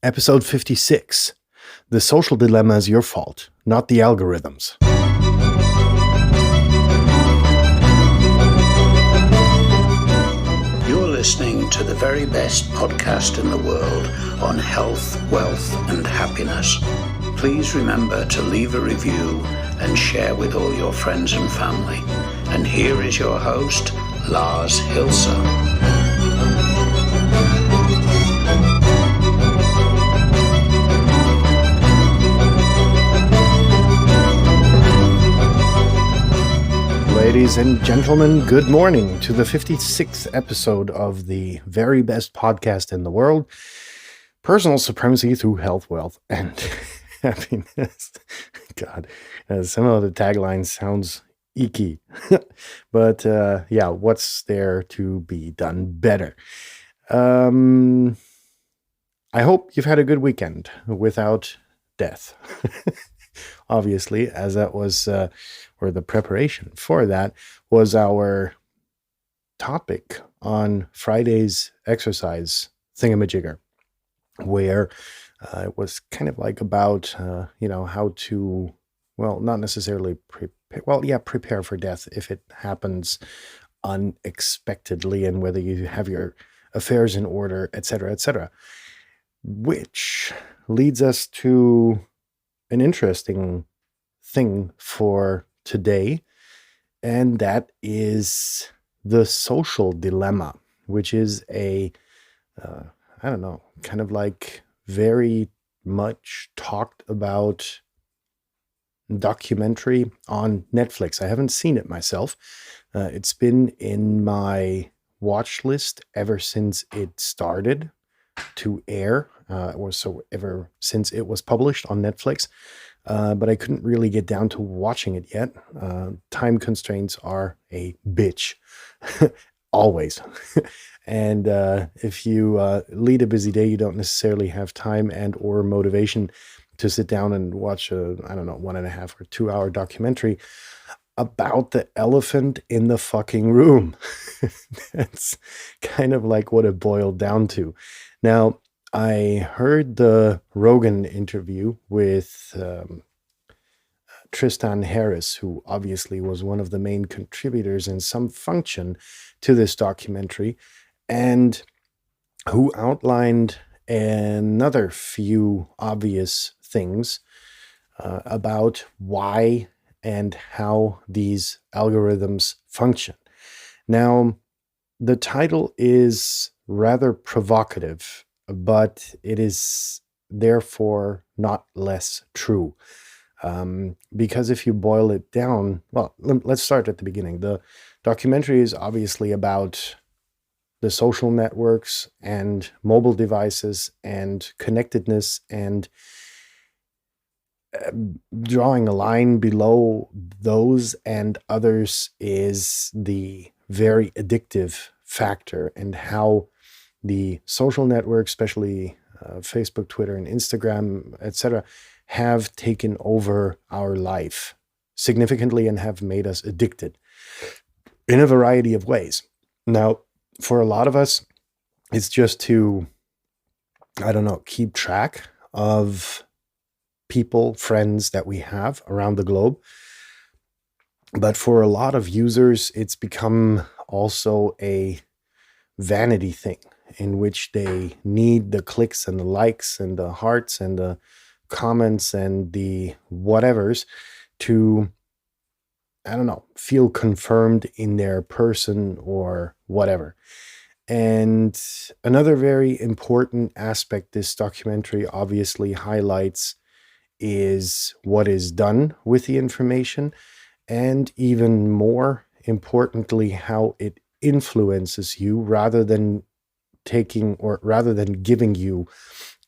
Episode 56. The social dilemma is your fault, not the algorithms. You're listening to the very best podcast in the world on health, wealth, and happiness. Please remember to leave a review and share with all your friends and family. And here is your host, Lars Hilser. Ladies and gentlemen, good morning to the 56th episode of the very best podcast in the world, Personal Supremacy Through Health, Wealth, and Happiness. God, some of the tagline sounds icky, but what's there to be done better? I hope you've had a good weekend without death. Obviously, as that was, or the preparation for that was our topic on Friday's exercise thingamajigger, where it was kind of like about, how to, not necessarily prepare for death if it happens unexpectedly, and whether you have your affairs in order, etc., etc. Which leads us to an interesting thing for today, and that is the social dilemma, which is a kind of like very much talked about documentary on Netflix. I haven't seen it myself. It's been in my watch list ever since it started to air, ever since it was published on Netflix. But I couldn't really get down to watching it yet. Time constraints are a bitch, always. And if you lead a busy day, you don't necessarily have time and or motivation to sit down and watch a, 1.5 or 2 hour documentary about the elephant in the fucking room. That's kind of like what it boiled down to. Now, I heard the Rogan interview with Tristan Harris, who obviously was one of the main contributors in some function to this documentary, and who outlined another few obvious things about why and how these algorithms function. Now, the title is rather provocative, but it is therefore not less true. Because if you boil it down, let's start at the beginning. The documentary is obviously about the social networks and mobile devices and connectedness, and drawing a line below those and others is the very addictive factor, and how the social networks, especially Facebook, Twitter, and Instagram, etc., have taken over our life significantly and have made us addicted in a variety of ways. Now, for a lot of us, it's just to, keep track of people, friends that we have around the globe. But for a lot of users, it's become also a vanity thing in which they need the clicks and the likes and the hearts and the comments and the whatevers to, feel confirmed in their person or whatever. And another very important aspect this documentary obviously highlights is what is done with the information, and even more importantly, how it influences you rather than giving you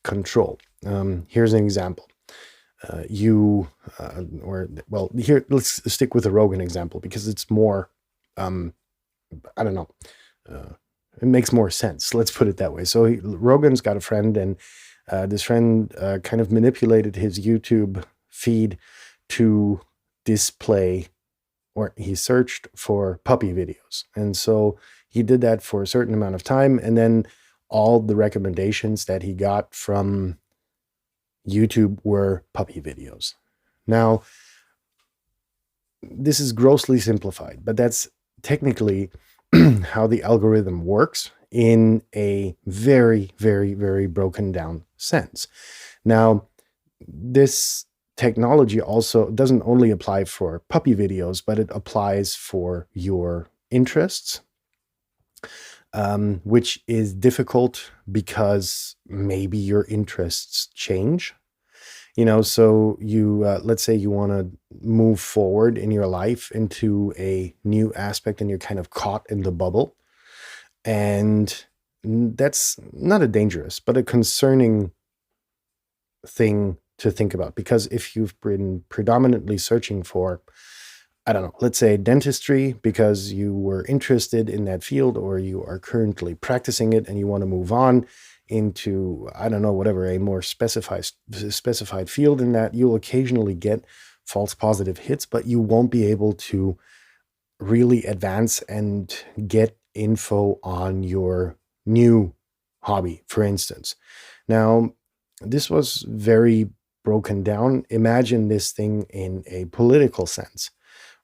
control. Here's an example. Here, let's stick with the Rogan example because it's more, it makes more sense. Let's put it that way. So Rogan's got a friend, and this friend kind of manipulated his YouTube feed to display, or he searched for puppy videos. And so he did that for a certain amount of time, and then all the recommendations that he got from YouTube were puppy videos. Now, this is grossly simplified, but that's technically how the algorithm works in a very, very, very broken down sense. Now, this technology also doesn't only apply for puppy videos, but it applies for your interests, which is difficult because maybe your interests change. So you, let's say you want to move forward in your life into a new aspect and you're kind of caught in the bubble. And that's not a dangerous, but a concerning thing to think about, because if you've been predominantly searching for, I don't know, let's say dentistry because you were interested in that field, or you are currently practicing it and you want to move on into, I don't know, whatever, a more specified field in that, you'll occasionally get false positive hits, but you won't be able to really advance and get info on your new hobby, for instance. Now, this was very broken down. Imagine this thing in a political sense,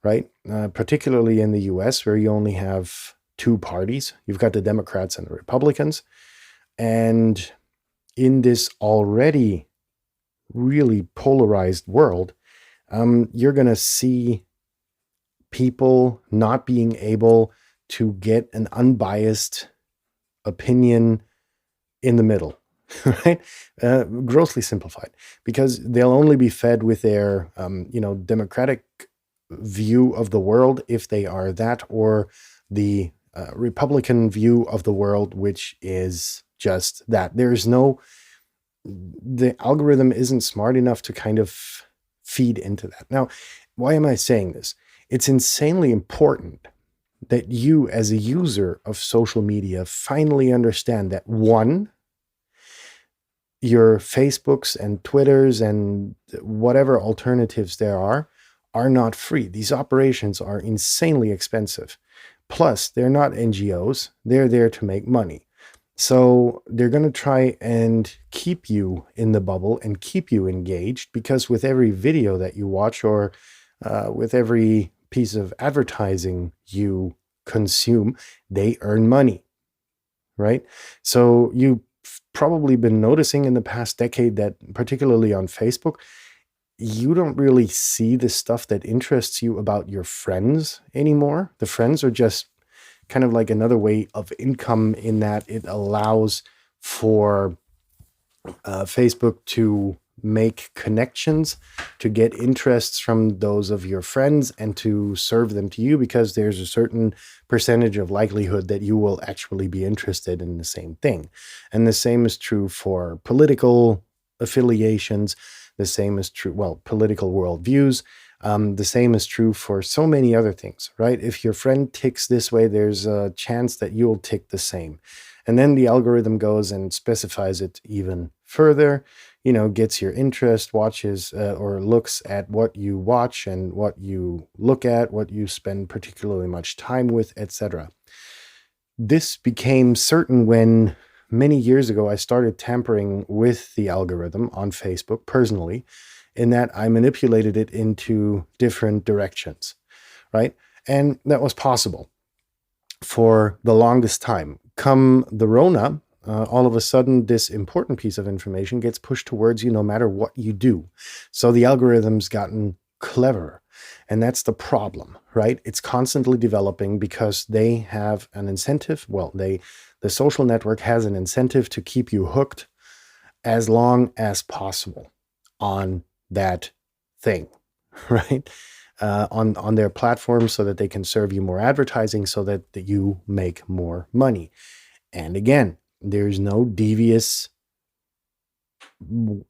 right? Particularly in the US, where you only have two parties. You've got the Democrats and the Republicans. And in this already really polarized world, you're going to see people not being able to get an unbiased opinion in the middle, right? Grossly simplified, because they'll only be fed with their, democratic view of the world, if they are that, or the Republican view of the world, which is just that. The algorithm isn't smart enough to kind of feed into that. Now, why am I saying this? It's insanely important that you, as a user of social media, finally understand that, one, your Facebooks and Twitters and whatever alternatives there are not free. These operations are insanely expensive. Plus, they're not NGOs. They're there to make money. So they're going to try and keep you in the bubble and keep you engaged, because with every video that you watch, or with every piece of advertising you consume, they earn money, right? So you've probably been noticing in the past decade that, particularly on Facebook, you don't really see the stuff that interests you about your friends anymore. The friends are just kind of like another way of income, in that it allows for Facebook to make connections, to get interests from those of your friends, and to serve them to you, because there's a certain percentage of likelihood that you will actually be interested in the same thing. And the same is true for political affiliations. The same is true, political worldviews. The same is true for so many other things, right? If your friend ticks this way, there's a chance that you'll tick the same. And then the algorithm goes and specifies it even further, gets your interest, watches or looks at what you watch and what you look at, what you spend particularly much time with, etc. This became certain when, many years ago, I started tampering with the algorithm on Facebook personally, in that I manipulated it into different directions, right? And that was possible for the longest time. Come the Rona, all of a sudden, this important piece of information gets pushed towards you no matter what you do. So the algorithm's gotten clever. And that's the problem, right? It's constantly developing because they have an incentive. The social network has an incentive to keep you hooked as long as possible on that thing, right? On their platform, so that they can serve you more advertising, so that you make more money. And again, there's no devious,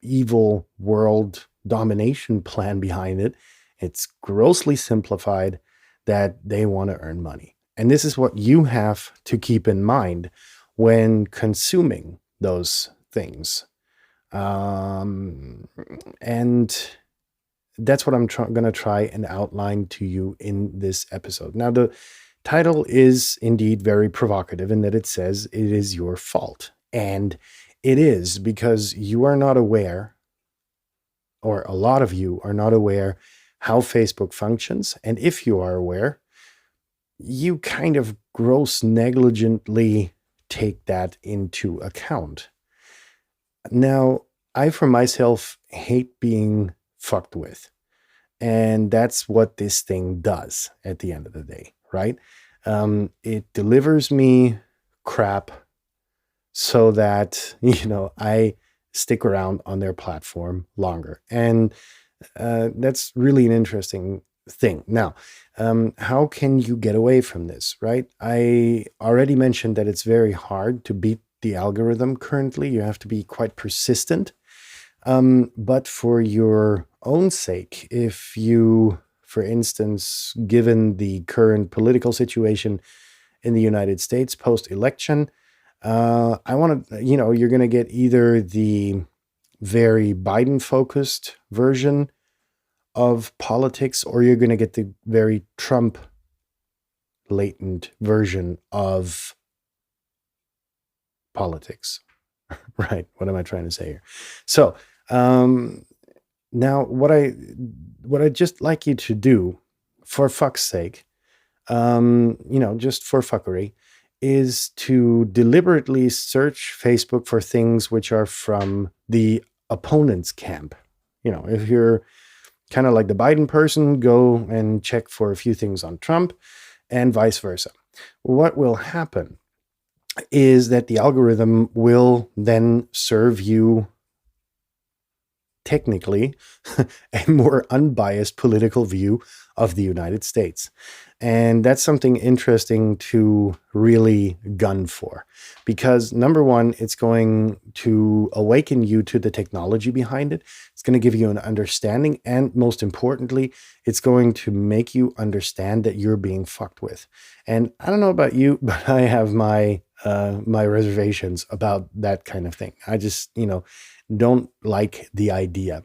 evil world domination plan behind it. It's grossly simplified that they want to earn money. And this is what you have to keep in mind when consuming those things. And that's what I'm going to try and outline to you in this episode. Now, the title is indeed very provocative in that it says it is your fault. And it is, because you are not aware or a lot of you are not aware how Facebook functions. And if you are aware, you kind of gross negligently take that into account. Now, I for myself hate being fucked with. And that's what this thing does at the end of the day, right? It delivers me crap so that, I stick around on their platform longer. And that's really an interesting thing. Now, how can you get away from this, right? I already mentioned that it's very hard to beat the algorithm currently. You have to be quite persistent. But for your own sake, if you, for instance, given the current political situation in the United States post-election, I want to, you're going to get either the very Biden-focused version of politics, or you're going to get the very Trump latent version of politics. Right? What am I trying to say here? So, now what I'd just like you to do, for fuck's sake, just for fuckery, is to deliberately search Facebook for things which are from the opponent's camp. If you're kind of like the Biden person, go and check for a few things on Trump, and vice versa. What will happen is that the algorithm will then serve you, technically, a more unbiased political view of the United States. And that's something interesting to really gun for, because number one, it's going to awaken you to the technology behind it. It's going to give you an understanding. And most importantly, it's going to make you understand that you're being fucked with. And I don't know about you, but I have my reservations about that kind of thing. I just, don't like the idea.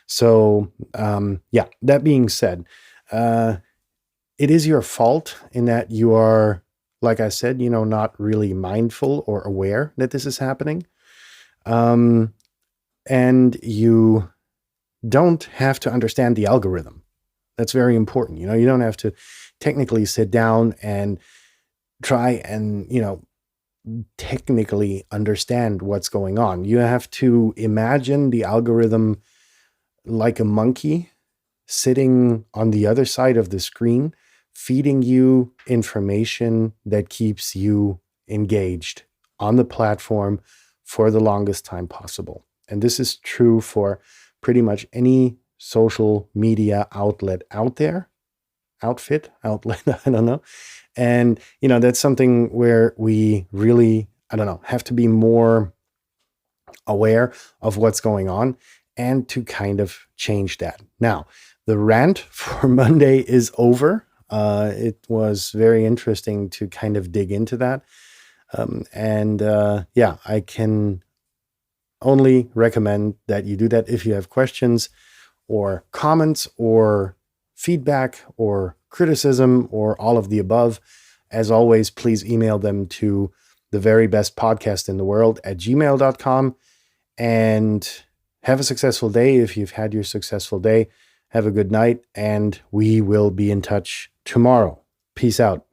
So, that being said, it is your fault in that you are, like I said, not really mindful or aware that this is happening. And you don't have to understand the algorithm. That's very important. You don't have to technically sit down and try and, technically understand what's going on. You have to imagine the algorithm like a monkey sitting on the other side of the screen, feeding you information that keeps you engaged on the platform for the longest time possible. And this is true for pretty much any social media outlet out there. Outlet, I don't know. And, that's something where we really, have to be more aware of what's going on and to kind of change that. Now, the rant for Monday is over. It was very interesting to kind of dig into that. I can only recommend that you do that. If you have questions or comments or feedback or criticism or all of the above, as always, please email them to theverybestpodcastintheworld@gmail.com. And have a successful day. If you've had your successful day, have a good night, and we will be in touch tomorrow. Peace out.